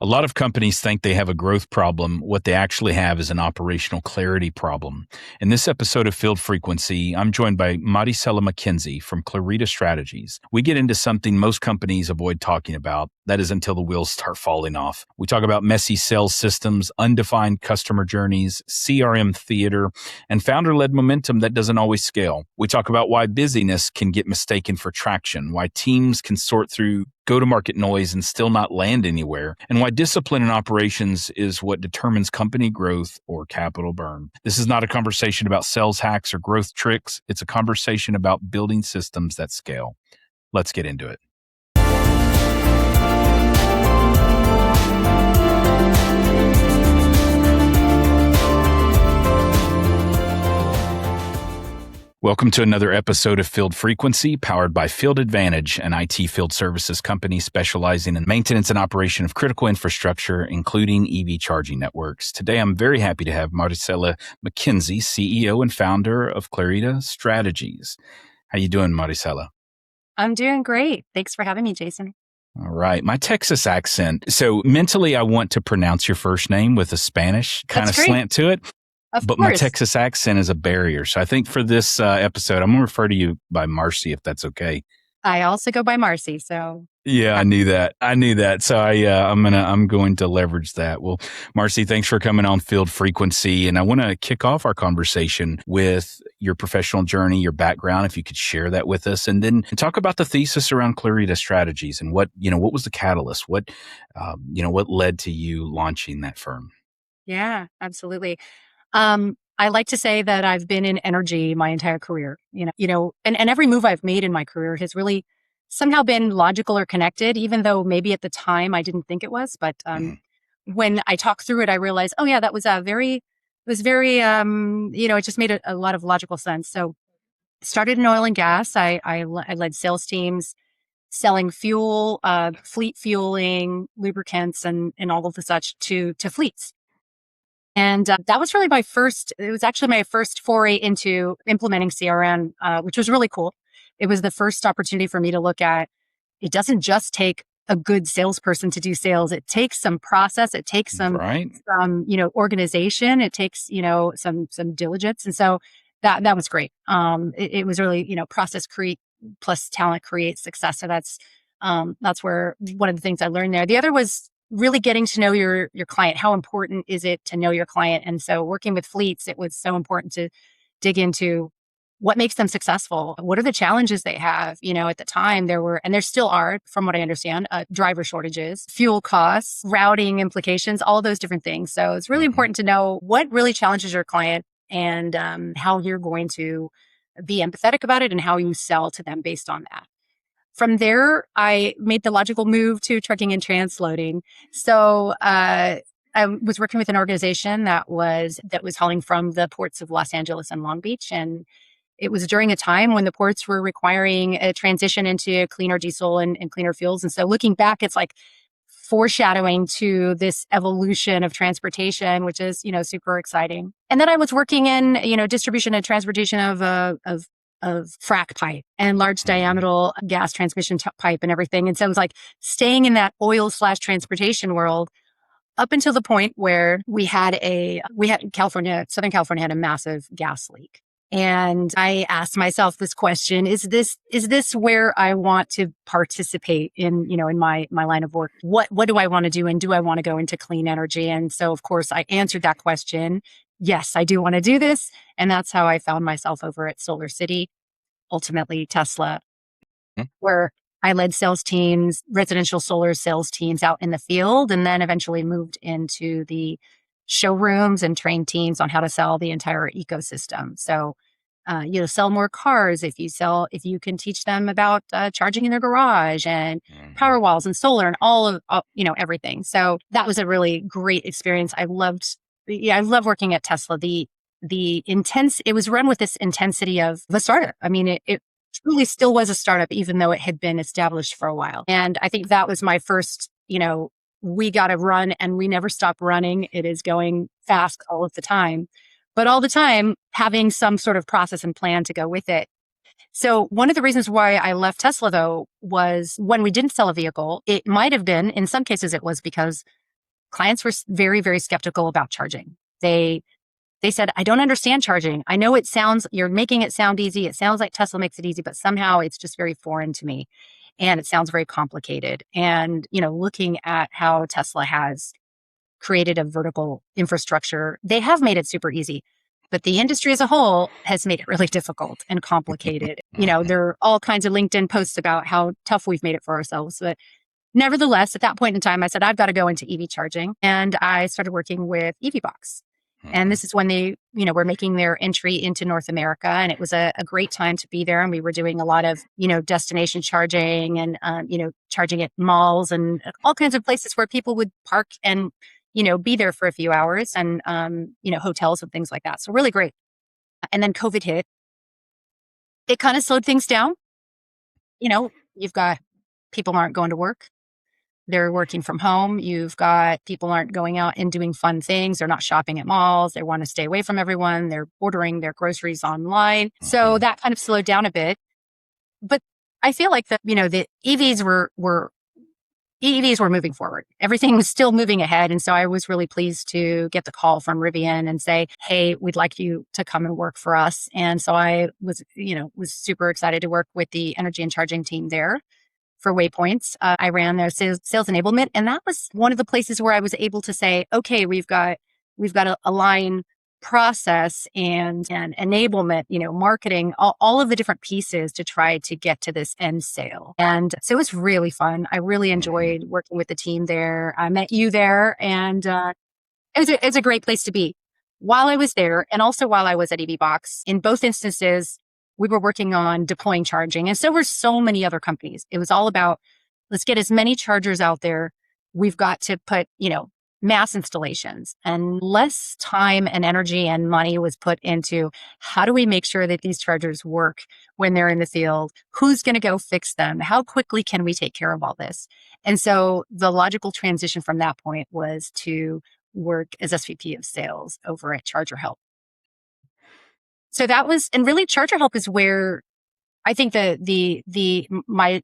lot of companies think they have a growth problem. What they actually have is an operational clarity problem. In this episode of Field Frequency, I'm joined by Maricela McKenzie from Clarida Strategies. We get into something most companies avoid talking about. That is until the wheels start falling off. We talk about messy sales systems, undefined customer journeys, CRM theater, and founder-led momentum that doesn't always scale. We talk about why busyness can get mistaken for traction, why teams can sort through go-to-market noise and still not land anywhere, and why discipline in operations is what determines company growth or capital burn. This is not a conversation about sales hacks or growth tricks. It's a conversation about building systems that scale. Let's get into it. Welcome to another episode of Field Frequency, powered by Field Advantage, an IT field services company specializing in maintenance and operation of critical infrastructure, including EV charging networks. Today, I'm very happy to have Maricela McKenzie, CEO and founder of Clarida Strategies. How you doing, Maricela? I'm doing great. Thanks for having me, Jason. All right. My Texas accent. So mentally, I want to pronounce your first name with a Spanish kind of slant to it. But my Texas accent is a barrier. So I think for this episode, I'm going to refer to you by Marcy, if that's okay. I also go by Marcy. So yeah, I knew that. So I'm going to leverage that. Well, Marcy, thanks for coming on Field Frequency. And I want to kick off our conversation with your professional journey, your background, if you could share that with us, and then talk about the thesis around Clarida Strategies and what was the catalyst? What led to you launching that firm? Yeah, absolutely. I like to say that I've been in energy my entire career, and every move I've made in my career has really somehow been logical or connected, even though maybe at the time I didn't think it was. But when I talk through it, I realized, oh yeah, that was it just made a lot of logical sense. So started in oil and gas. I led sales teams selling fuel, fleet fueling, lubricants, and all of the such to fleets. And that was really it was actually my first foray into implementing CRM, which was really cool. It was the first opportunity for me to look at, it doesn't just take a good salesperson to do sales. It takes some process. It takes some organization. It takes, some diligence. And so that was great. It was really, process create plus talent creates success. So that's where one of the things I learned there. The other was really getting to know your client. How important is it to know your client? And so working with fleets, it was so important to dig into what makes them successful. What are the challenges they have? At the time there were, and there still are, from what I understand, driver shortages, fuel costs, routing implications, all those different things. So it's really important to know what really challenges your client and how you're going to be empathetic about it and how you sell to them based on that. From there, I made the logical move to trucking and transloading. So I was working with an organization that was hauling from the ports of Los Angeles and Long Beach. And it was during a time when the ports were requiring a transition into cleaner diesel and cleaner fuels. And so looking back, it's like foreshadowing to this evolution of transportation, which is, super exciting. And then I was working in, distribution and transportation of frac pipe and large diameter gas transmission pipe and everything. And so it was like staying in that oil/transportation world up until the point where Southern California had a massive gas leak. And I asked myself this question, is this where I want to participate in my line of work? What do I want to do? And do I want to go into clean energy? And so, of course, I answered that question. Yes, I do want to do this. And that's how I found myself over at SolarCity, ultimately Tesla, where I led sales teams, residential solar sales teams out in the field, and then eventually moved into the showrooms and trained teams on how to sell the entire ecosystem. So, sell more cars if you can teach them about charging in their garage and power walls and solar and all of everything. So that was a really great experience. I loved working at Tesla. It was run with this intensity of a startup. I mean, it truly still was a startup, even though it had been established for a while. And I think that was my first, we got to run and we never stop running. It is going fast all of the time, but all the time having some sort of process and plan to go with it. So one of the reasons why I left Tesla, though, was when we didn't sell a vehicle, it might have been, in some cases it was because clients were very, very skeptical about charging. They said, I don't understand charging. I know you're making it sound easy. It sounds like Tesla makes it easy, but somehow it's just very foreign to me. And it sounds very complicated. And, looking at how Tesla has created a vertical infrastructure, they have made it super easy. But the industry as a whole has made it really difficult and complicated. There are all kinds of LinkedIn posts about how tough we've made it for ourselves. But nevertheless, at that point in time, I said, I've got to go into EV charging. And I started working with EVBox. And this is when they, were making their entry into North America. And it was a great time to be there. And we were doing a lot of, destination charging and, charging at malls and all kinds of places where people would park and, be there for a few hours and, hotels and things like that. So really great. And then COVID hit. It kind of slowed things down. You've got people aren't going to work. They're working from home. You've got people aren't going out and doing fun things. They're not shopping at malls. They want to stay away from everyone. They're ordering their groceries online. So that kind of slowed down a bit. But I feel like the EVs were moving forward. Everything was still moving ahead. And so I was really pleased to get the call from Rivian and say, hey, we'd like you to come and work for us. And so I was super excited to work with the energy and charging team there. For Waypoints, I ran their sales enablement, and that was one of the places where I was able to say, okay, we've got to align process and enablement, marketing, all of the different pieces to try to get to this end sale. And so it was really fun. I really enjoyed working with the team there. I met you there, and it's a great place to be. While I was there, and also while I was at EVBox, in both instances, we were working on deploying charging. And so were so many other companies. It was all about, let's get as many chargers out there. We've got to put, mass installations, and less time and energy and money was put into how do we make sure that these chargers work when they're in the field? Who's going to go fix them? How quickly can we take care of all this? And so the logical transition from that point was to work as SVP of sales over at ChargerHelp. So that was, and really ChargerHelp is where I think my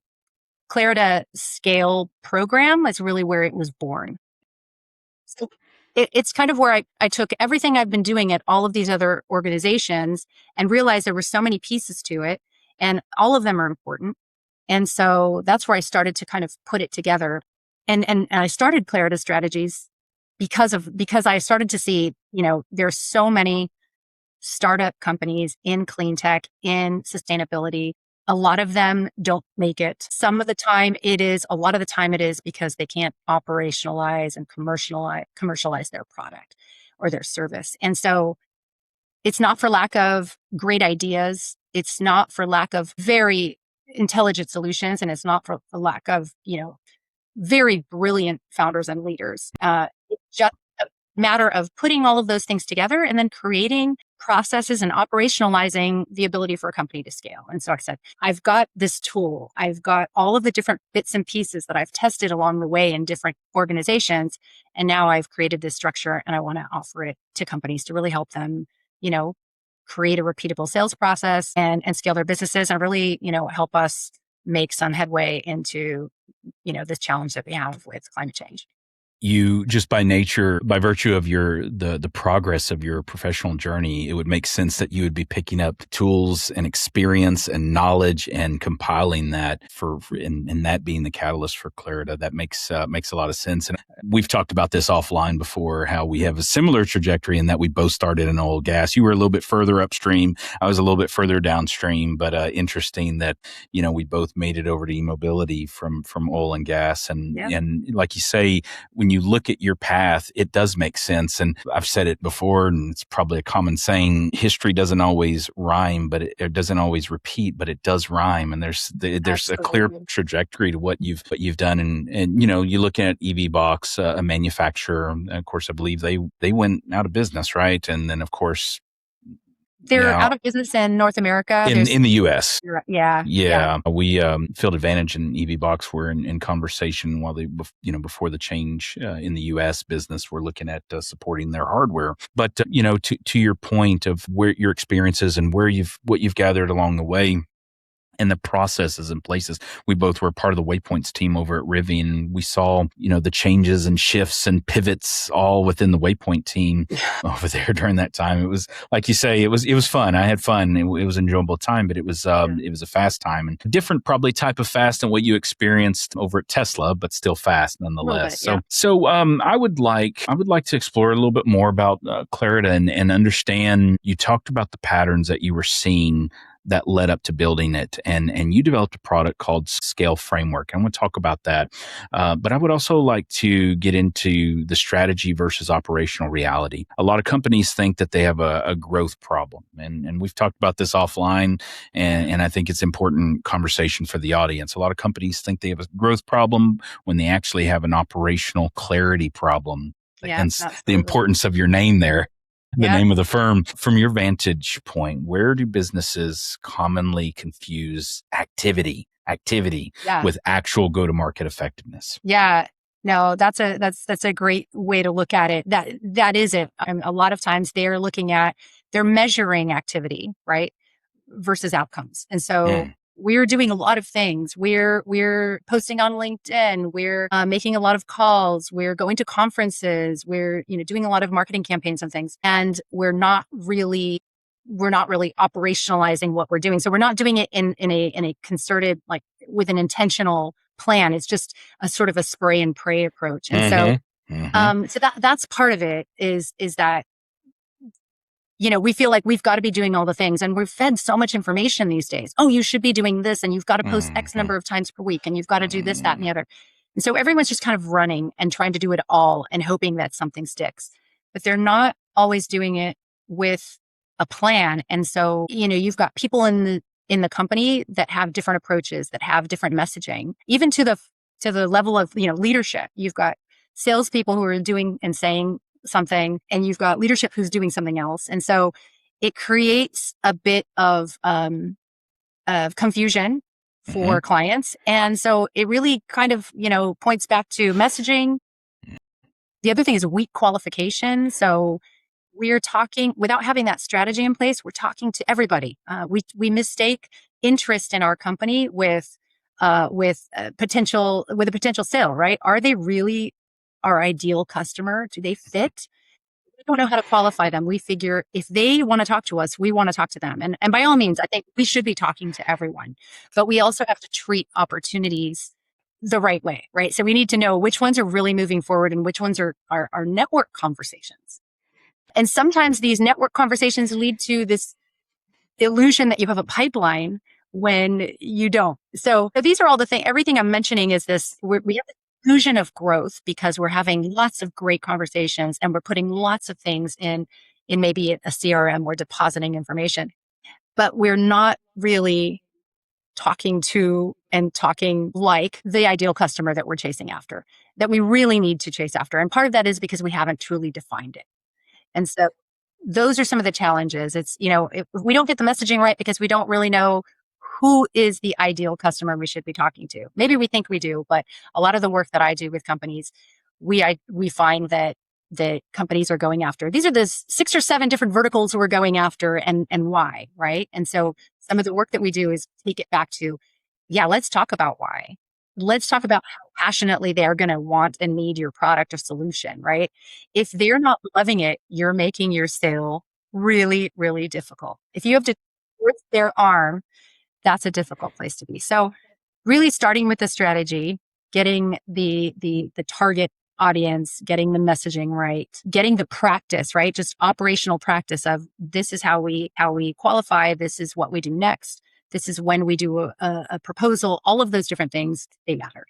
Clarida scale program is really where it was born. So it's kind of where I took everything I've been doing at all of these other organizations and realized there were so many pieces to it, and all of them are important. And so that's where I started to kind of put it together. And I started Clarida Strategies because I started to see, there's so many startup companies in clean tech, in sustainability. A lot of them don't make it. A lot of the time it is because they can't operationalize and commercialize their product or their service. And so it's not for lack of great ideas. It's not for lack of very intelligent solutions. And it's not for lack of, very brilliant founders and leaders. It's just a matter of putting all of those things together and then creating processes and operationalizing the ability for a company to scale. And so I said, I've got this tool. I've got all of the different bits and pieces that I've tested along the way in different organizations. And now I've created this structure and I want to offer it to companies to really help them, create a repeatable sales process and scale their businesses and really, help us make some headway into, this challenge that we have with climate change. You just by virtue of the progress of your professional journey, it would make sense that you would be picking up tools and experience and knowledge and compiling that and that being the catalyst for Clarida. That makes a lot of sense. And we've talked about this offline before, how we have a similar trajectory in that we both started in oil and gas. You were a little bit further upstream. I was a little bit further downstream, but interesting that, we both made it over to e-mobility from oil and gas. And, and like you say, when you look at your path, it does make sense. And I've said it before, and it's probably a common saying, history doesn't always rhyme, but it doesn't always repeat, but it does rhyme. And there's a clear trajectory to what you've done. And you look at EVBox, a manufacturer, of course, I believe they went out of business, right? And then of course, they're out of business in North America. In the U.S. Yeah. We Field Advantage and EVBox were in conversation while before the change in the U.S. business. We're looking at supporting their hardware. But to your point of where your experiences and what you've gathered along the way, and the processes and places. We both were part of the Waypoints team over at Rivian. We saw, the changes and shifts and pivots all within the Waypoint team over there during that time. It was, like you say, it was fun. I had fun. It was an enjoyable time, but it was a fast time, and different probably type of fast than what you experienced over at Tesla, but still fast nonetheless. I would like to explore a little bit more about Clarida and understand. You talked about the patterns that you were seeing that led up to building it. And you developed a product called Scale Framework. I want to talk about that. But I would also like to get into the strategy versus operational reality. A lot of companies think that they have a growth problem. And we've talked about this offline, and I think it's important conversation for the audience. A lot of companies think they have a growth problem when they actually have an operational clarity problem. Hence the importance of your name there. The name of the firm. From your vantage point, where do businesses commonly confuse activity with actual go-to-market effectiveness? Yeah. No, that's a great way to look at it. That is it. A lot of times they're measuring activity, right, versus outcomes. And so we're doing a lot of things. We're posting on LinkedIn. We're making a lot of calls. We're going to conferences. We're doing a lot of marketing campaigns and things. And we're not really operationalizing what we're doing. So we're not doing it in a concerted, like with an intentional plan. It's just a sort of a spray and pray approach. And so that's part of it is that we feel like we've got to be doing all the things, and we're fed so much information these days. Oh, you should be doing this, and you've got to post X number of times per week, and you've got to do this, that, and the other. And so everyone's just kind of running and trying to do it all and hoping that something sticks, but they're not always doing it with a plan. And so, you've got people in the company that have different approaches, that have different messaging, even to the level of, leadership. You've got salespeople who are doing and saying something, and you've got leadership who's doing something else. And so it creates a bit of confusion for clients. And so it really kind of, points back to messaging. The other thing is weak qualification. So we're talking without having that strategy in place. We're talking to everybody. We mistake interest in our company with a potential sale, right? Are they really our ideal customer? Do they fit? We don't know how to qualify them. We figure if they want to talk to us, we want to talk to them. And by all means, I think we should be talking to everyone, but we also have to treat opportunities the right way, right? So we need to know which ones are really moving forward and which ones are network conversations. And sometimes these network conversations lead to this illusion that you have a pipeline when you don't. So these are all the things. Everything I'm mentioning is this: we have the illusion of growth because we're having lots of great conversations and we're putting lots of things in maybe a CRM or depositing information, but we're not really talking to and talking like the ideal customer that we're chasing after, that we really need to chase after. And part of that is because we haven't truly defined it. And so those are some of the challenges. It's, if we don't get the messaging right because we don't really know who is the ideal customer we should be talking to. Maybe we think we do, but a lot of the work that I do with companies, we find that companies are going after. These are the 6 or 7 different verticals we're going after and why, right? And so some of the work that we do is take it back to, let's talk about why. Let's talk about how passionately they're going to want and need your product or solution, right? If they're not loving it, you're making your sale really, really difficult. If you have to twist their arm, that's a difficult place to be. So really starting with the strategy, getting the target audience, getting the messaging right, getting the practice, right? Just operational practice of this is how we qualify. This is what we do next. This is when we do a proposal. All of those different things, they matter.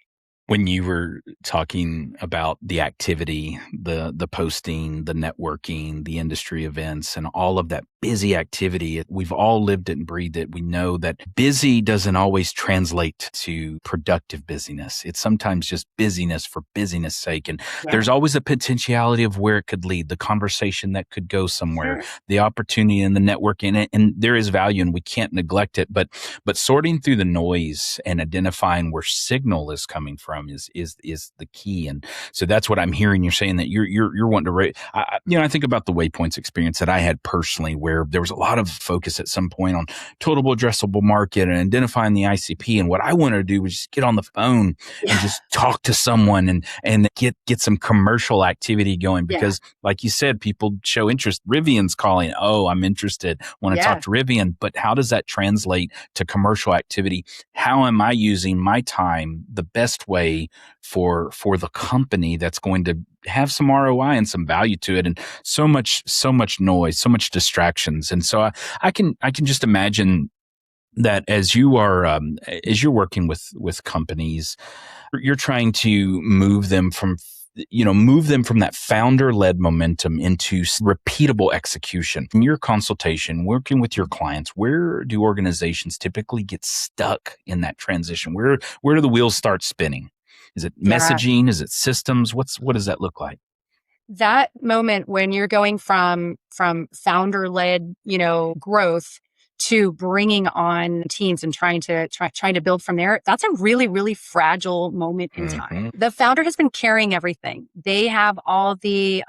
When you were talking about the activity, the posting, the networking, the industry events, and all of that busy activity, we've all lived it and breathed it. We know that busy doesn't always translate to productive busyness. It's sometimes just busyness for busyness sake. And there's always a potentiality of where it could lead, the conversation that could go somewhere, the opportunity and the networking. And there is value and we can't neglect it. But sorting through the noise and identifying where signal is coming from is the key. And so that's what I'm hearing. You're saying that you're wanting to I think about the Waypoints experience that I had personally, where where there was a lot of focus at some point on total addressable market and identifying the ICP. And what I wanted to do was just get on the phone and just talk to someone and get some commercial activity going, because like you said, people show interest. Rivian's calling. Oh, I'm interested. Want to talk to Rivian. But how does that translate to commercial activity? How am I using my time the best way for the company that's going to have some ROI and some value to it? And so much noise, so much distractions. And so I can just imagine that as you are as you're working with companies, you're trying to move them from that founder-led momentum into repeatable execution. In your consultation, working with your clients, where do organizations typically get stuck in that transition? Where do the wheels start spinning? Is it messaging? Is it systems? What does that look like? That moment when you're going from founder-led, growth to bringing on teams and trying to build from there, that's a really, really fragile moment in time. The founder has been carrying everything. They have all the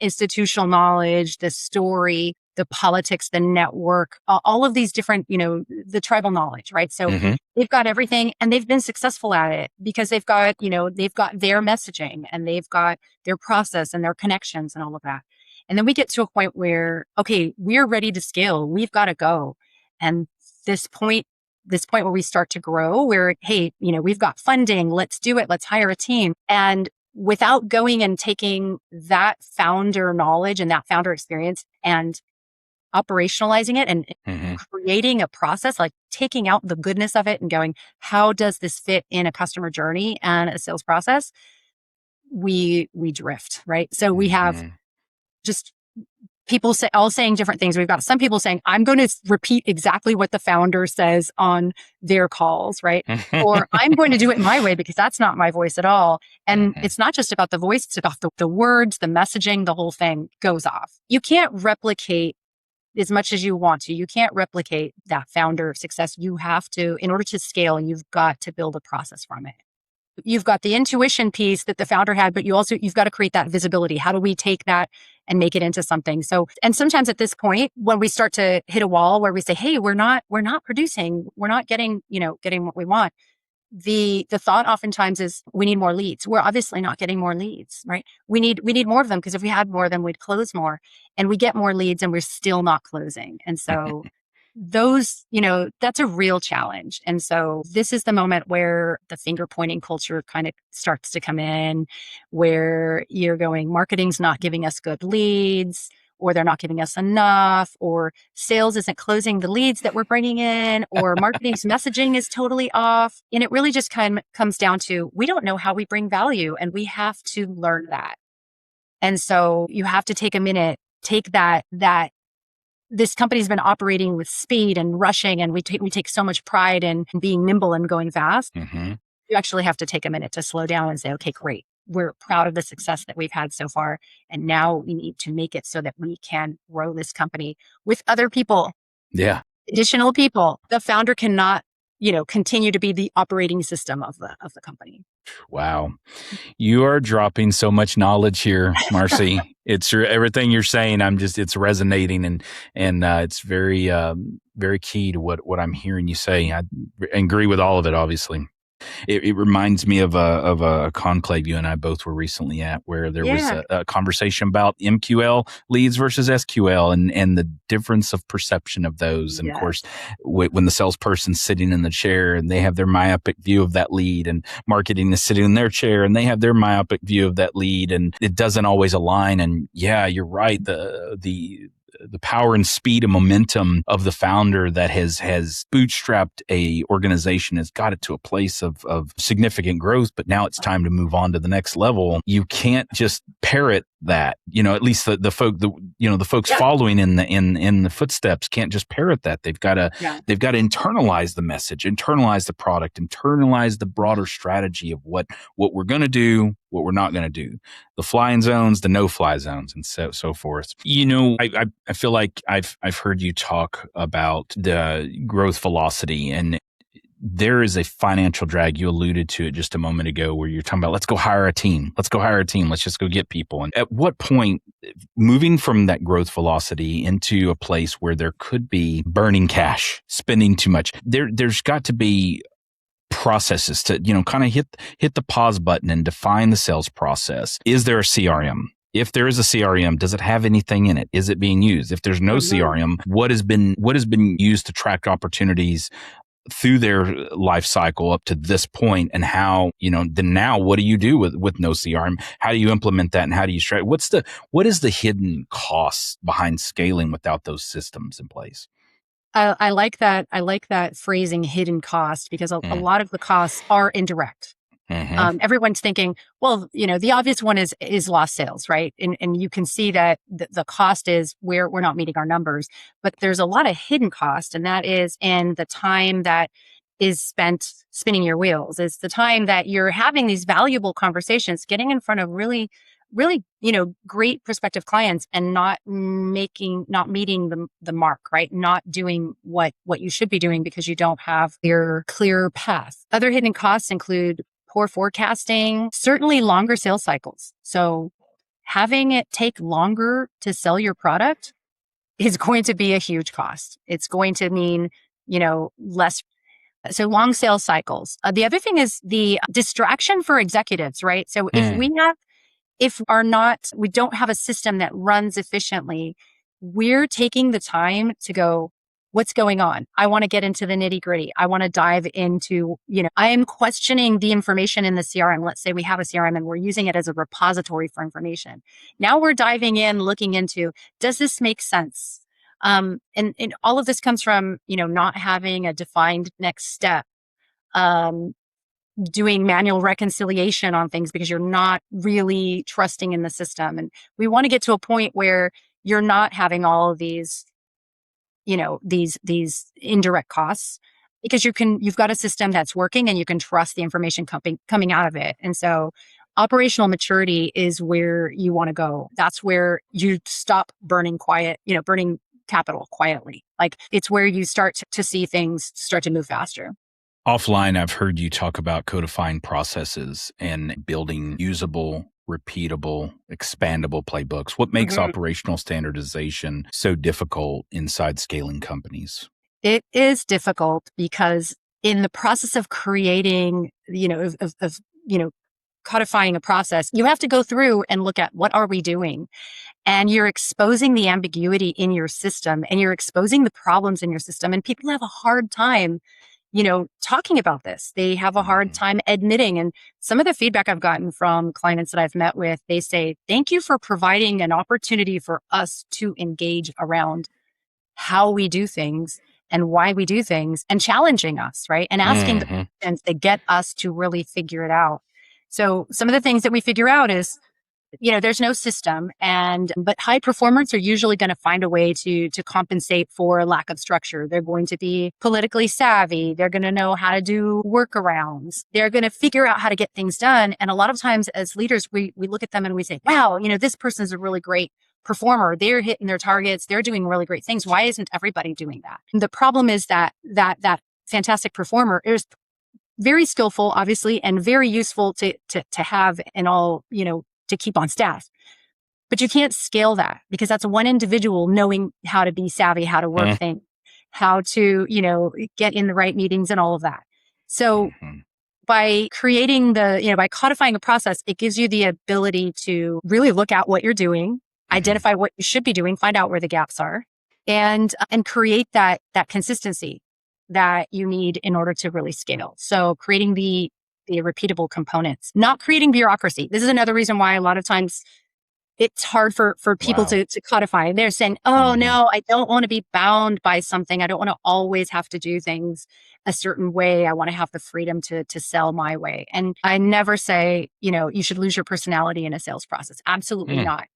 institutional knowledge, the story, the politics, the network, all of these different, the tribal knowledge, right? So they've got everything, and they've been successful at it because they've got their messaging, and they've got their process and their connections and all of that. And then we get to a point where, okay, we're ready to scale. We've got to go. And this point where we start to grow, where, hey, we've got funding, let's do it. Let's hire a team. And without going and taking that founder knowledge and that founder experience and operationalizing it and creating a process, like taking out the goodness of it and going, how does this fit in a customer journey and a sales process? We drift, right? So we have just people all saying different things. We've got some people saying, I'm going to repeat exactly what the founder says on their calls, right? Or I'm going to do it my way because that's not my voice at all. And it's not just about the voice, it's about the words, the messaging, the whole thing goes off. You can't replicate as much as you want to. You can't replicate that founder success. You have to, in order to scale, you've got to build a process from it. You've got the intuition piece that the founder had, but you've got to create that visibility. How do we take that and make it into something? So, and sometimes at this point, when we start to hit a wall where we say, hey, we're not producing, we're not getting what we want. The thought oftentimes is we need more leads. We're obviously not getting more leads, right? We need more of them, because if we had more, then we'd close more. And we get more leads and we're still not closing. And so that's a real challenge. And so this is the moment where the finger pointing culture kind of starts to come in, where you're going, marketing's not giving us good leads, or they're not giving us enough, or sales isn't closing the leads that we're bringing in, or marketing's messaging is totally off. And it really just kind of comes down to, we don't know how we bring value, and we have to learn that. And so you have to take a minute, take that this company's been operating with speed and rushing, and we take so much pride in being nimble and going fast. You actually have to take a minute to slow down and say, okay, great. We're proud of the success that we've had so far. And now we need to make it so that we can grow this company with other people. Yeah. Additional people. The founder cannot, continue to be the operating system of the company. Wow. You are dropping so much knowledge here, Marcy. Everything you're saying, it's resonating, and it's very, very key to what I'm hearing you say. I agree with all of it, obviously. It reminds me of a conclave you and I both were recently at, where there was a conversation about MQL leads versus SQL and the difference of perception of those. And of course, when the salesperson's sitting in the chair and they have their myopic view of that lead, and marketing is sitting in their chair and they have their myopic view of that lead, and it doesn't always align. And you're right. The power and speed and momentum of the founder that has bootstrapped a organization, has got it to a place of significant growth, but now it's time to move on to the next level. You can't just parrot that, at least the folks following in the footsteps can't just parrot that. They've got to internalize the message, internalize the product, internalize the broader strategy of what we're going to do, what we're not going to do, the flying zones, the no fly zones, and so forth. I feel like I've heard you talk about the growth velocity, and there is a financial drag. You alluded to it just a moment ago, where you're talking about, let's go hire a team. Let's just go get people. And at what point moving from that growth velocity into a place where there could be burning cash, spending too much. There's got to be processes to, kind of hit the pause button and define the sales process. Is there a CRM? If there is a CRM, does it have anything in it? Is it being used? If there's no CRM, what has been used to track opportunities through their life cycle up to this point, and how, then now what do you do with no CRM? How do you implement that, and how do you what is the hidden cost behind scaling without those systems in place? I like that. I like that phrasing, hidden cost, because a lot of the costs are indirect. Everyone's thinking, well, the obvious one is lost sales, right? And you can see that the cost is where we're not meeting our numbers, but there's a lot of hidden cost, and that is in the time that is spent spinning your wheels. It's the time that you're having these valuable conversations, getting in front of really, really, great prospective clients, and not meeting the mark, right? Not doing what you should be doing because you don't have your clear path. Other hidden costs include poor forecasting, certainly longer sales cycles. So having it take longer to sell your product is going to be a huge cost. It's going to mean, less. So long sales cycles. The other thing is the distraction for executives, right? So we don't have a system that runs efficiently, we're taking the time to go, what's going on? I want to get into the nitty gritty. I want to dive into, I am questioning the information in the CRM. Let's say we have a CRM and we're using it as a repository for information. Now we're diving in, looking into, does this make sense? And all of this comes from, not having a defined next step. Doing manual reconciliation on things because you're not really trusting in the system. And we want to get to a point where you're not having all of these, these indirect costs, because you've got a system that's working and you can trust the information coming out of it. And so operational maturity is where you want to go. That's where you stop burning capital quietly. Like, it's where you start to see things start to move faster. Offline, I've heard you talk about codifying processes and building usable, repeatable, expandable playbooks. What makes operational standardization so difficult inside scaling companies? It is difficult because in the process of creating, codifying a process, you have to go through and look at, what are we doing? And you're exposing the ambiguity in your system, and you're exposing the problems in your system. And people have a hard time talking about this. They have a hard time admitting. And some of the feedback I've gotten from clients that I've met with, they say, thank you for providing an opportunity for us to engage around how we do things and why we do things, and challenging us, right? And asking the questions that get us to really figure it out. So some of the things that we figure out is, there's no system, but high performers are usually going to find a way to compensate for a lack of structure. They're going to be politically savvy. They're going to know how to do workarounds. They're going to figure out how to get things done. And a lot of times as leaders, we look at them and we say, wow, this person is a really great performer. They're hitting their targets. They're doing really great things. Why isn't everybody doing that? And the problem is that fantastic performer is very skillful, obviously, and very useful to have and all, to keep on staff. But you can't scale that, because that's one individual knowing how to be savvy, how to work things, how to, get in the right meetings and all of that. So by creating by codifying a process, it gives you the ability to really look at what you're doing, identify what you should be doing, find out where the gaps are, and create that consistency that you need in order to really scale. So creating the repeatable components, not creating bureaucracy. This is another reason why a lot of times it's hard for people to codify. They're saying, oh no, I don't want to be bound by something. I don't want to always have to do things a certain way. I want to have the freedom to sell my way. And I never say, you should lose your personality in a sales process. Absolutely not.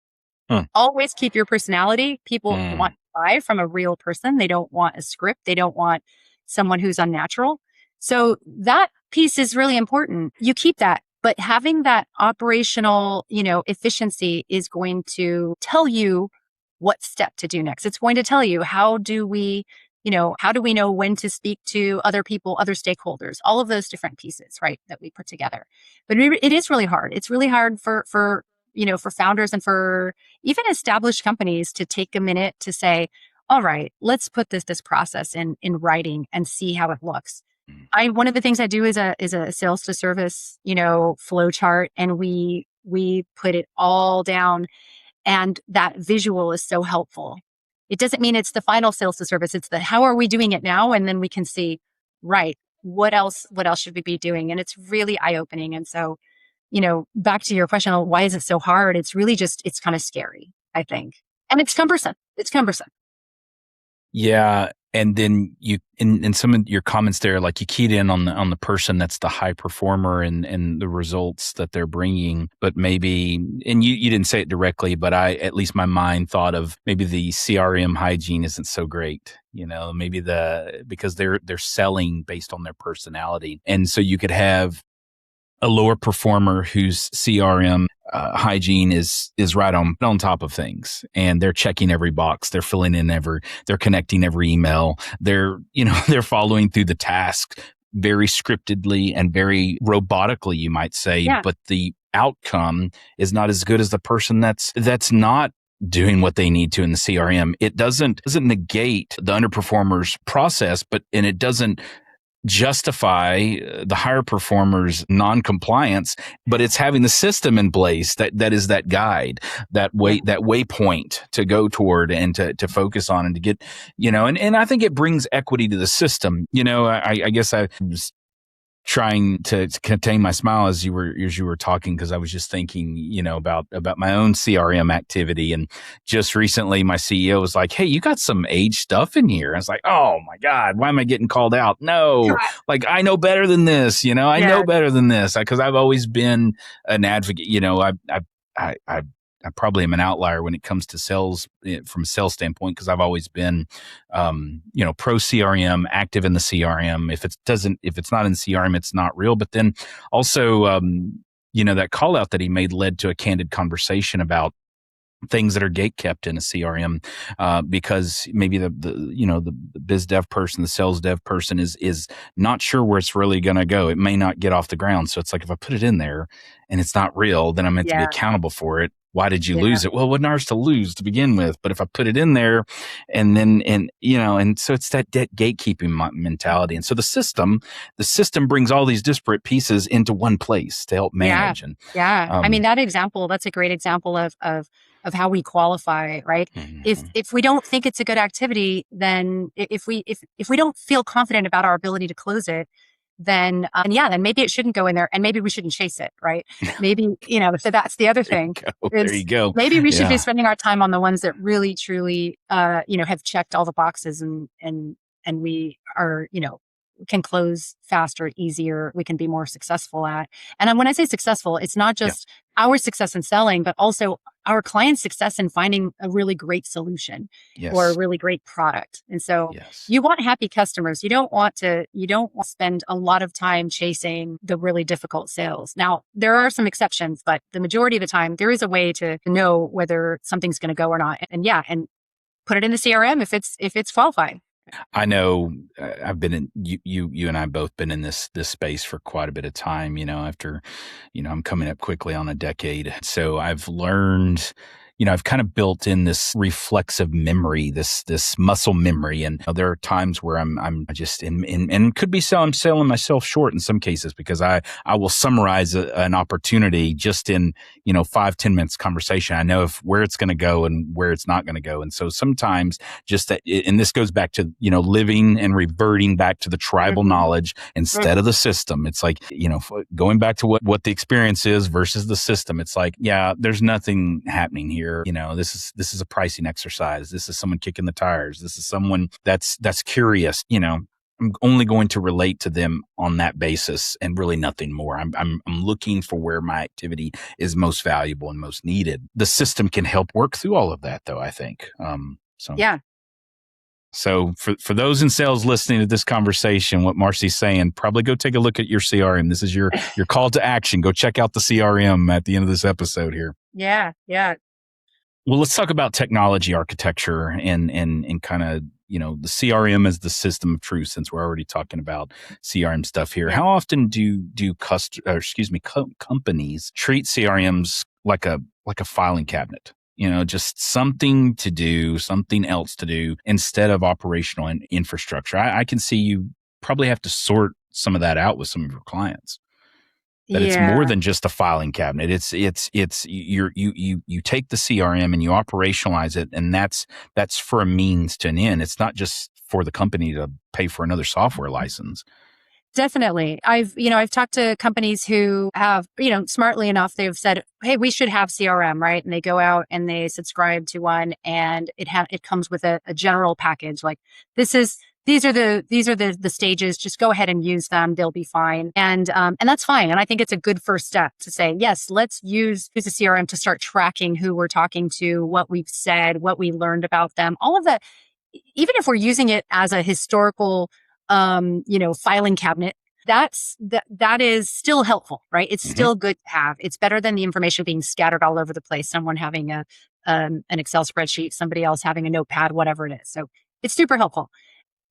Always keep your personality. People want to buy from a real person. They don't want a script. They don't want someone who's unnatural. So that piece is really important. You keep that, but having that operational, efficiency is going to tell you what step to do next. It's going to tell you, how do we know when to speak to other people, other stakeholders, all of those different pieces, right, that we put together. But it is really hard. It's really hard for for founders and for even established companies to take a minute to say, all right, let's put this process in writing and see how it looks. One of the things I do is a sales to service, flow chart, and we put it all down, and that visual is so helpful. It doesn't mean it's the final sales to service. It's the how are we doing it now? And then we can see, right, what else should we be doing? And it's really eye-opening. And so, back to your question, why is it so hard? It's really just, it's kind of scary, I think. And it's cumbersome. Yeah. And then you, in some of your comments there, like you keyed in on the person that's the high performer and the results that they're bringing, but maybe, and you didn't say it directly, but at least my mind thought of maybe the CRM hygiene isn't so great, maybe because they're selling based on their personality. And so you could have a lower performer whose CRM hygiene is right on top of things, and they're checking every box, they're filling in they're connecting every email, they're they're following through the task very scriptedly and very robotically, you might say, Yeah. But the outcome is not as good as the person that's not doing what they need to in the CRM. It doesn't negate the underperformer's process, and it doesn't justify the higher performers' non-compliance, but it's having the system in place that is that guide, that waypoint to go toward and to focus on and to get, and I think it brings equity to the system. I guess I was trying to contain my smile as you were talking, because I was just thinking, about my own CRM activity. And just recently my CEO was like, "Hey, you got some age stuff in here." I was like, "Oh my God, why am I getting called out?" No, like I know better than this, I know better than this, because I've always been an advocate. I probably am an outlier when it comes to sales from a sales standpoint, because I've always been, pro CRM, active in the CRM. If it's not in CRM, it's not real. But then also, that call out that he made led to a candid conversation about things that are gate kept in a CRM, because maybe the biz dev person, the sales dev person is not sure where it's really going to go. It may not get off the ground. So it's like, if I put it in there and it's not real, then I'm meant to be accountable for it. Why did you lose it? Well, it wasn't ours to lose to begin with. But if I put it in there and so it's that gatekeeping mentality. And so the system brings all these disparate pieces into one place to help manage. I mean, that's a great example of how we qualify, right? Mm-hmm. If we don't think it's a good activity, then if we don't feel confident about our ability to close it, then maybe it shouldn't go in there, and maybe we shouldn't chase it, right? Maybe, so that's the other thing. There you go. Maybe we should be spending our time on the ones that really, truly, have checked all the boxes and we are, can close faster, easier, we can be more successful at. And when I say successful, it's not just our success in selling, but also our client's success in finding a really great solution or a really great product. And so you want happy customers. You don't want to spend a lot of time chasing the really difficult sales. Now, there are some exceptions, but the majority of the time there is a way to know whether something's going to go or not. And put it in the CRM if it's qualified. I know I've been in you and I both been in this space for quite a bit of time, after, I'm coming up quickly on a decade. So I've learned, I've kind of built in this reflexive memory, this muscle memory. And there are times where I'm just and it could be so I'm selling myself short in some cases, because I will summarize an opportunity just in, 5-10 minutes conversation. I know where it's going to go and where it's not going to go. And so sometimes just that, and this goes back to, living and reverting back to the tribal knowledge instead of the system. It's like, going back to what the experience is versus the system. It's like, there's nothing happening here. This is a pricing exercise. This is someone kicking the tires. This is someone that's curious. I'm only going to relate to them on that basis and really nothing more. I'm looking for where my activity is most valuable and most needed. The system can help work through all of that, though, I think. So for those in sales listening to this conversation, what Marcy's saying, probably go take a look at your CRM. This is your call to action. Go check out the CRM at the end of this episode here. Yeah. Well, let's talk about technology architecture and kind of, the CRM as the system of truth, since we're already talking about CRM stuff here. How often do companies treat CRMs like a filing cabinet. Just something to do, something else to do instead of operational and infrastructure. I can see you probably have to sort some of that out with some of your clients. That it's more Yeah, than just a filing cabinet. You take the CRM and you operationalize it, and that's for a means to an end. It's not just for the company to pay for another software license. definitely. I've talked to companies who have, smartly enough, they've said, "Hey, we should have CRM," right? And they go out and they subscribe to one, and it comes with a general package. Like, this is these are the stages. Just go ahead and use them; they'll be fine. And that's fine. And I think it's a good first step to say, yes, let's use a CRM to start tracking who we're talking to, what we've said, what we learned about them, all of that. Even if we're using it as a historical filing cabinet, that is still helpful, right? It's Hmm. still good to have. It's better than the information being scattered all over the place. Someone having an Excel spreadsheet, somebody else having a notepad, whatever it is. So it's super helpful.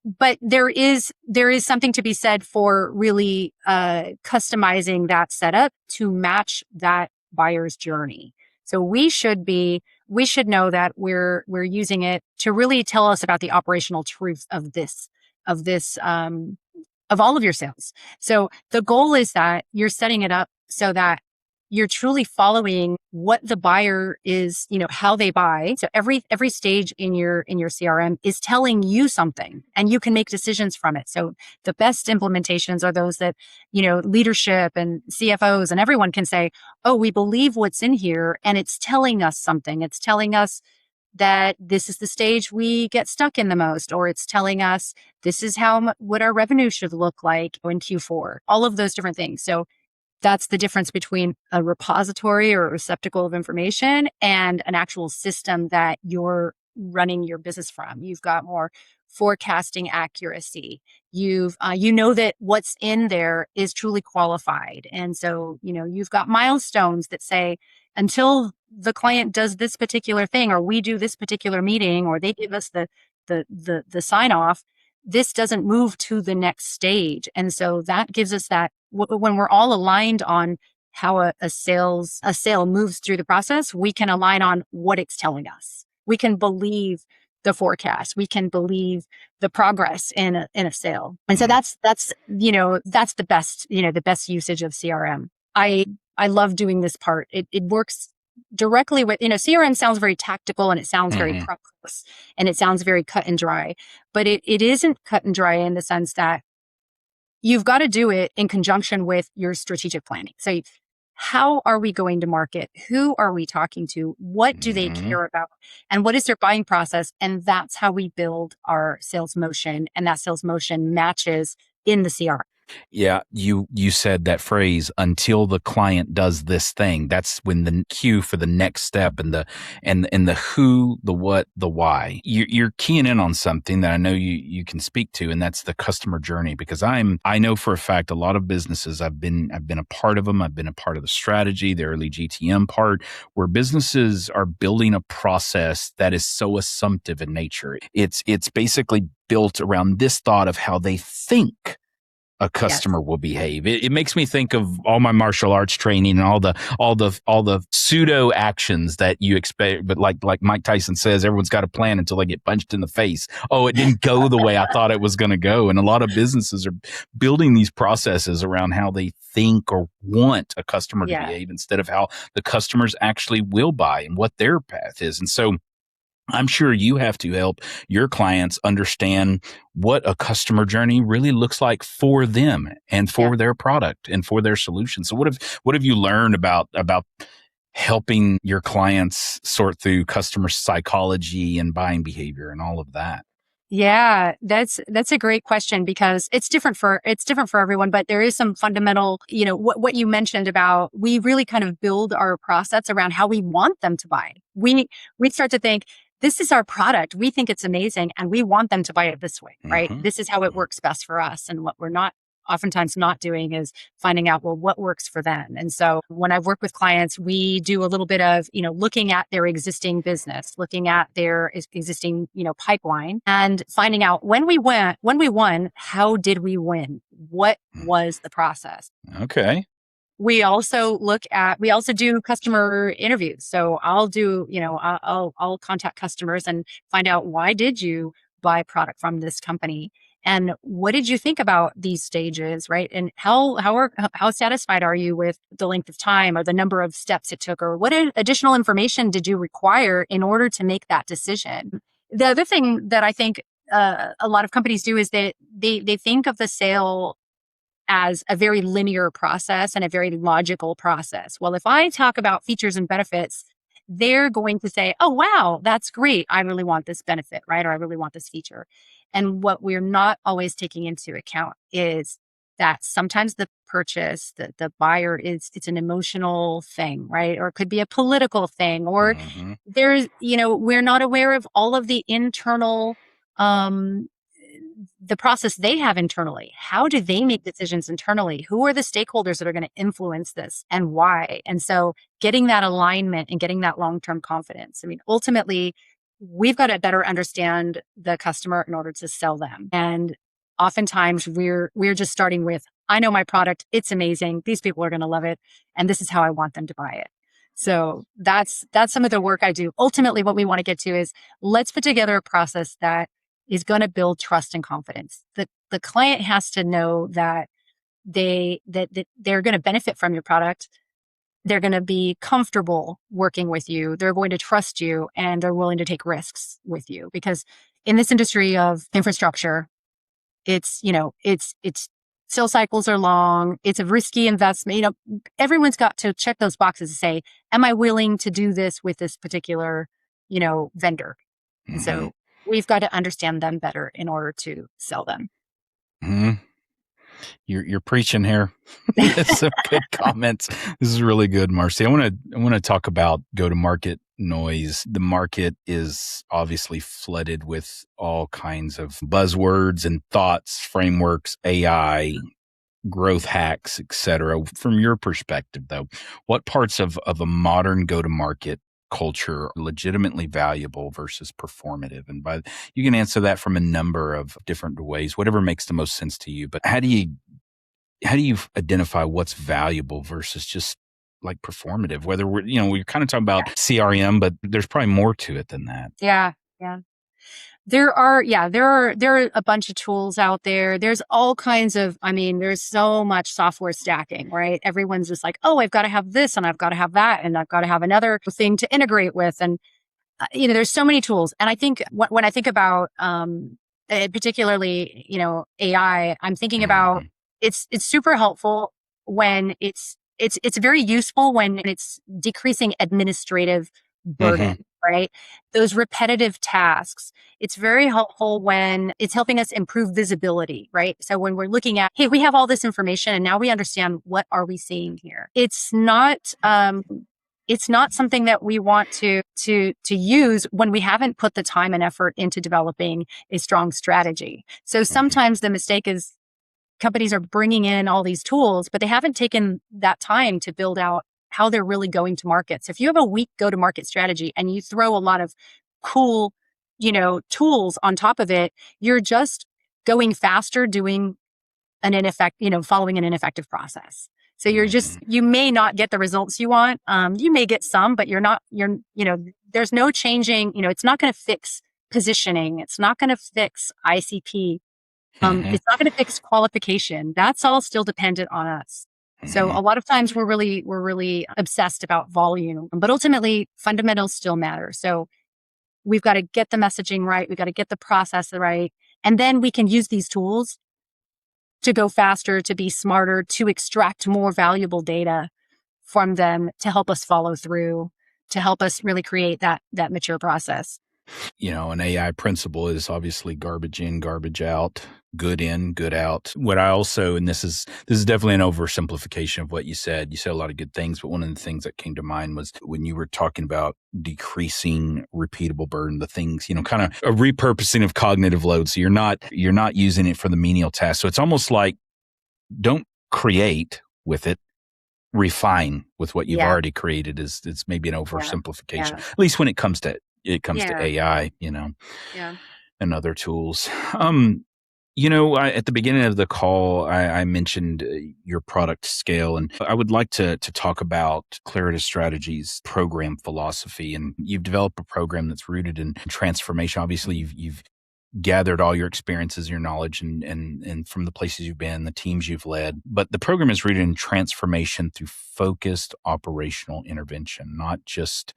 But there is something to be said for really customizing that setup to match that buyer's journey. So we should know that we're using it to really tell us about the operational truth of of all of your sales. So the goal is that you're setting it up so that you're truly following what the buyer is, how they buy. So every stage in your CRM is telling you something, and you can make decisions from it. So the best implementations are those that, leadership and CFOs and everyone can say, "Oh, we believe what's in here, and it's telling us something. It's telling us that this is the stage we get stuck in the most, or it's telling us this is what our revenue should look like in Q4." All of those different things. So that's the difference between a repository or a receptacle of information and an actual system that you're running your business from. You've got more forecasting accuracy. You know that what's in there is truly qualified. And so, you've got milestones that say, until the client does this particular thing, or we do this particular meeting, or they give us the sign off, this doesn't move to the next stage. And so that gives us that when we're all aligned on how a sale moves through the process, we can align on what it's telling us. We can believe the forecast. We can believe the progress in a sale. And so that's the best usage of CRM. I love doing this part. It works directly with, CRM sounds very tactical, and it sounds very Hmm. process, and it sounds very cut and dry, but it isn't cut and dry in the sense that you've got to do it in conjunction with your strategic planning. So how are we going to market? Who are we talking to? What do they Hmm. care about? And what is their buying process? And that's how we build our sales motion. And that sales motion matches in the CRM. Yeah, you said that phrase, until the client does this thing. That's when the cue for the next step, and the who, the what, the why. You're keying in on something that I know you can speak to, and that's the customer journey. Because I know for a fact a lot of businesses, I've been a part of them. I've been a part of the strategy, the early GTM part, where businesses are building a process that is so assumptive in nature. It's basically built around this thought of how they think a Yes. customer will behave. It makes me think of all my martial arts training and all the pseudo actions that you expect. But like Mike Tyson says, everyone's got a plan until they get punched in the face. Oh, it didn't go the way I thought it was going to go. And a lot of businesses are building these processes around how they think or want a customer to Yeah. behave instead of how the customers actually will buy and what their path is. And so I'm sure you have to help your clients understand what a customer journey really looks like for them and Yeah. for their product and for their solution. So what have you learned about helping your clients sort through customer psychology and buying behavior and all of that? Yeah, that's a great question, because it's different for everyone, but there is some fundamental, what you mentioned about, we really kind of build our process around how we want them to buy. We start to think, this is our product. We think it's amazing, and we want them to buy it this way, right? Hmm. This is how it works best for us. And what we're not oftentimes not doing is finding out, well, what works for them. And so when I've worked with clients, we do a little bit of, looking at their existing business, looking at their existing, pipeline, and finding out, when we won, how did we win? What was the process? Okay. we also we also do customer interviews. So I'll do, I'll contact customers and find out, why did you buy product from this company? And what did you think about these stages, right? And how satisfied are you with the length of time or the number of steps it took, or what additional information did you require in order to make that decision? The other thing that I think a lot of companies do is that they think of the sale as a very linear process and a very logical process. Well, if I talk about features and benefits, they're going to say, oh, wow, that's great. I really want this benefit, right? Or I really want this feature. And what we're not always taking into account is that sometimes the purchase, the buyer it's an emotional thing, right? Or it could be a political thing, or we're not aware of all of the internal, the process they have internally. How do they make decisions internally? Who are the stakeholders that are going to influence this, and why? And so getting that alignment and getting that long-term confidence. I mean, ultimately, we've got to better understand the customer in order to sell them. And oftentimes we're just starting with, I know my product, it's amazing. These people are going to love it. And this is how I want them to buy it. So that's some of the work I do. Ultimately, what we want to get to is, let's put together a process that is going to build trust and confidence. The client has to know that they're going to benefit from your product. They're going to be comfortable working with you. They're going to trust you, and they're willing to take risks with you. Because in this industry of infrastructure, it's sales cycles are long. It's a risky investment. Everyone's got to check those boxes to say, am I willing to do this with this particular, vendor? Mm-hmm. And so we've got to understand them better in order to sell them. Mm-hmm. You're preaching here. Some good comments. This is really good, Marcy. I want to talk about go-to-market noise. The market is obviously flooded with all kinds of buzzwords and thoughts, frameworks, AI, growth hacks, etc. From your perspective, though, what parts of a modern go-to-market culture are legitimately valuable versus performative? And you can answer that from a number of different ways, whatever makes the most sense to you. But how do you identify what's valuable versus just like performative? Whether we're kind of talking about CRM, but there's probably more to it than that. Yeah. There are a bunch of tools out there. There's all kinds of, there's so much software stacking, right? Everyone's just like, oh, I've got to have this and I've got to have that and I've got to have another thing to integrate with. And, there's so many tools. And I think when I think about, particularly, AI, I'm thinking about it's super helpful when it's very useful when it's decreasing administrative burden, right? Those repetitive tasks. It's very helpful when it's helping us improve visibility, right? So when we're looking at, hey, we have all this information and now we understand, what are we seeing here? It's not something that we want to use when we haven't put the time and effort into developing a strong strategy. So sometimes the mistake is companies are bringing in all these tools, but they haven't taken that time to build out how they're really going to market. So if you have a weak go-to-market strategy and you throw a lot of cool, tools on top of it, you're just going faster, doing following an ineffective process. So you may not get the results you want. You may get some, but there's no changing, it's not going to fix positioning. It's not going to fix ICP. It's not going to fix qualification. That's all still dependent on us. So a lot of times we're really obsessed about volume, but ultimately fundamentals still matter. So we've got to get the messaging right. We've got to get the process right. And then we can use these tools to go faster, to be smarter, to extract more valuable data from them, to help us follow through, to help us really create that mature process. An AI principle is obviously garbage in, garbage out, good in, good out. What I also, and this is definitely an oversimplification of what you said. You said a lot of good things, but one of the things that came to mind was when you were talking about decreasing repeatable burden, the things, kind of a repurposing of cognitive load. So you're not using it for the menial task. So it's almost like, don't create with it, refine with what you've already created. It's maybe an oversimplification, at least when it comes to AI, and other tools. At the beginning of the call, I mentioned your product scale, and I would like to talk about Clarida Strategies program philosophy. And you've developed a program that's rooted in transformation. Obviously, you've gathered all your experiences, your knowledge, and from the places you've been, the teams you've led. But the program is rooted in transformation through focused operational intervention, not just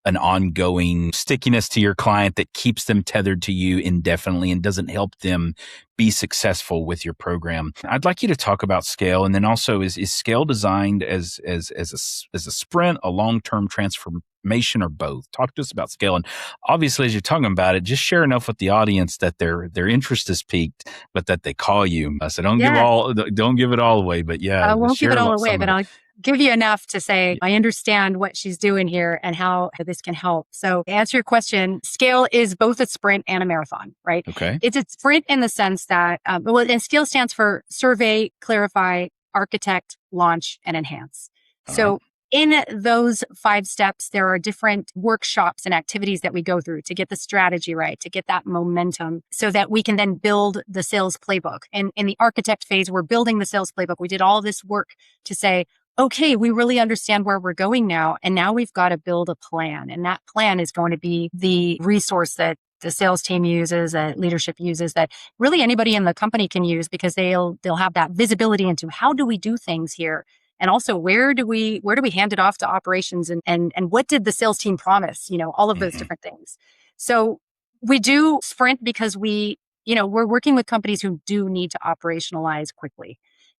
an ongoing stickiness to your client that keeps them tethered to you indefinitely and doesn't help them be successful with your program. I'd like you to talk about scale, and then also is scale designed as a sprint, a long-term transformation, or both? Talk to us about scale, and obviously, as you're talking about it, just share enough with the audience that their interest is piqued, but that they call you. So don't give it all away, but I won't give it all away, but it. I'll give you enough to say, I understand what she's doing here and how this can help. So to answer your question, scale is both a sprint and a marathon, right? Okay. It's a sprint in the sense that, and scale stands for survey, clarify, architect, launch, and enhance. So in those 5 steps, there are different workshops and activities that we go through to get the strategy right, to get that momentum so that we can then build the sales playbook. And in the architect phase, we're building the sales playbook. We did all this work to say, okay, we really understand where we're going now. And now we've got to build a plan. And that plan is going to be the resource that the sales team uses, that leadership uses, that really anybody in the company can use, because they'll have that visibility into how do we do things here. And also, where do we hand it off to operations, and what did the sales team promise? All of those different things. So we do sprint because we're working with companies who do need to operationalize quickly.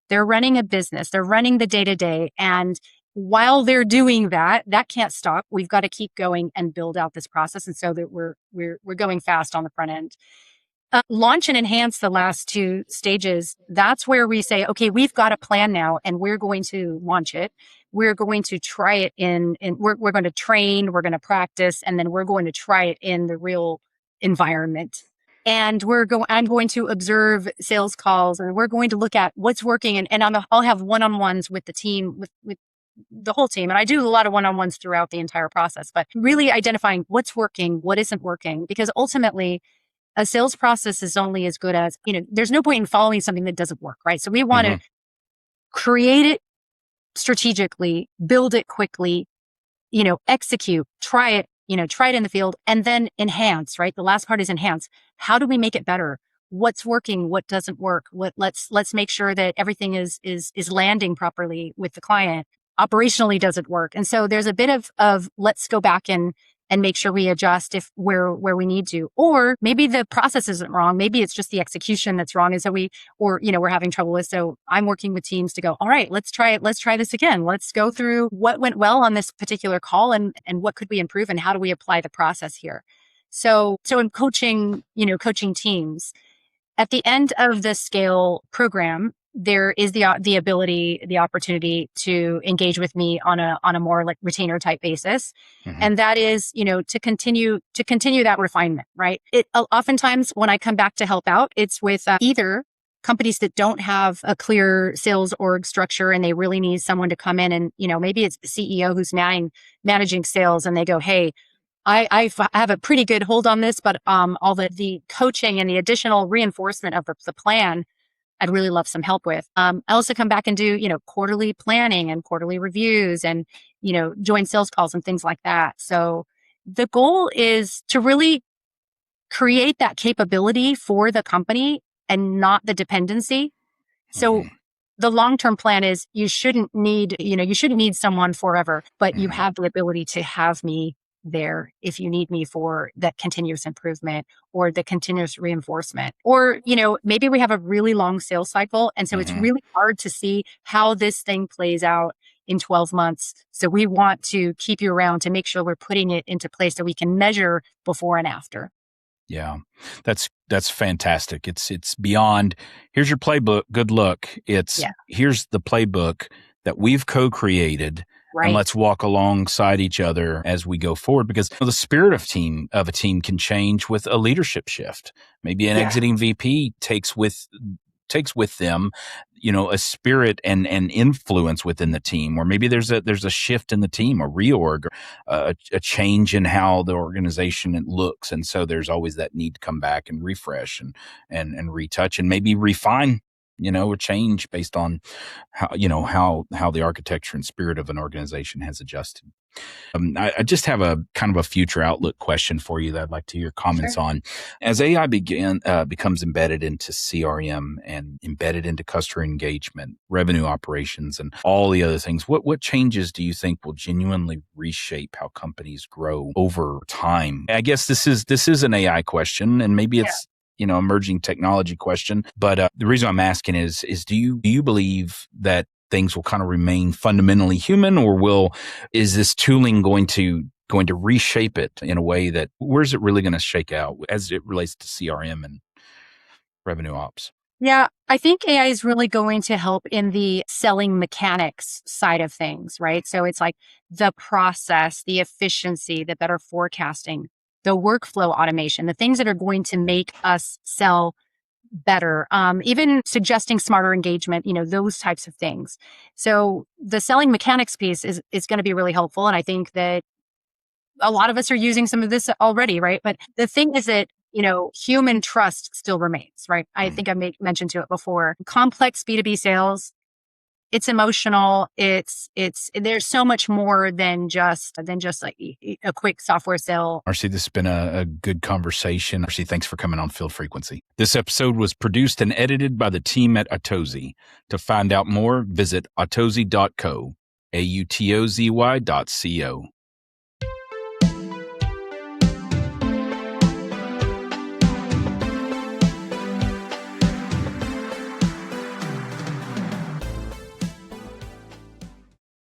They're running a business, they're running the day-to-day. And while they're doing that can't stop. We've got to keep going and build out this process. And so that we're going fast on the front end. Launch and enhance, the last 2 stages. That's where we say, okay, we've got a plan now and we're going to launch it. We're going to try it we're going to train, we're going to practice, and then we're going to try it in the real environment. And I'm going to observe sales calls, and we're going to look at what's working. And I'll have one-on-ones with the team, with the whole team. And I do a lot of one-on-ones throughout the entire process, but really identifying what's working, what isn't working, because ultimately a sales process is only as good as, there's no point in following something that doesn't work, right? So we want to create it strategically, build it quickly, execute, try it in the field, and then enhance, right? The last part is enhance. How do we make it better? What's working? What doesn't work? Let's make sure that everything is landing properly with the client. Operationally, does it work? And so there's a bit of let's go back and make sure we adjust where we need to. Or maybe the process isn't wrong. Maybe it's just the execution that's wrong. And so we're having trouble with. So I'm working with teams to go, all right, let's try it. Let's try this again. Let's go through what went well on this particular call and what could we improve and how do we apply the process here? So in coaching teams, at the end of the scale program, there is the opportunity to engage with me on a more like retainer type basis. And that is, to continue that refinement, right? It oftentimes when I come back to help out, it's with either companies that don't have a clear sales org structure and they really need someone to come in and, maybe it's the CEO who's managing sales and they go, hey, I have a pretty good hold on this, but all the coaching and the additional reinforcement of the plan, I'd really love some help with. I also come back and do, quarterly planning and quarterly reviews and, joint sales calls and things like that. So the goal is to really create that capability for the company and not the dependency. So the long-term plan is you shouldn't need someone forever, but you have the ability to have me there if you need me for that continuous improvement or the continuous reinforcement. Or, maybe we have a really long sales cycle. And so it's really hard to see how this thing plays out in 12 months. So we want to keep you around to make sure we're putting it into place so we can measure before and after. Yeah, that's fantastic. It's beyond, here's your playbook, good luck. Here's the playbook that we've co-created. Right. And let's walk alongside each other as we go forward, because the spirit of a team can change with a leadership shift. Maybe an exiting VP takes with takes with them, a spirit and influence within the team, or maybe there's a shift in the team, a reorg, a change in how the organization looks, and so there's always that need to come back and refresh and retouch and maybe refine, or change based on how the architecture and spirit of an organization has adjusted. I just have a kind of a future outlook question for you that I'd like to hear your comments Sure. on. As AI becomes embedded into CRM and embedded into customer engagement, revenue operations, and all the other things, what changes do you think will genuinely reshape how companies grow over time? I guess this is an AI question, and maybe it's emerging technology question. But the reason I'm asking is do you believe that things will kind of remain fundamentally human, or is this tooling going to reshape it in a way that where's it really going to shake out as it relates to CRM and revenue ops? Yeah, I think AI is really going to help in the selling mechanics side of things, right? So it's like the process, the efficiency, the better forecasting, the workflow automation, the things that are going to make us sell better, even suggesting smarter engagement, those types of things. So the selling mechanics piece is going to be really helpful. And I think that a lot of us are using some of this already, right? But the thing is that, human trust still remains, right? I think I mentioned to it before. Complex B2B sales, it's emotional. There's so much more than just like a quick software sale. Marcy, this has been a good conversation. Marcy, thanks for coming on Field Frequency. This episode was produced and edited by the team at Autozy. To find out more, visit autozy.co, AUTOZY.co.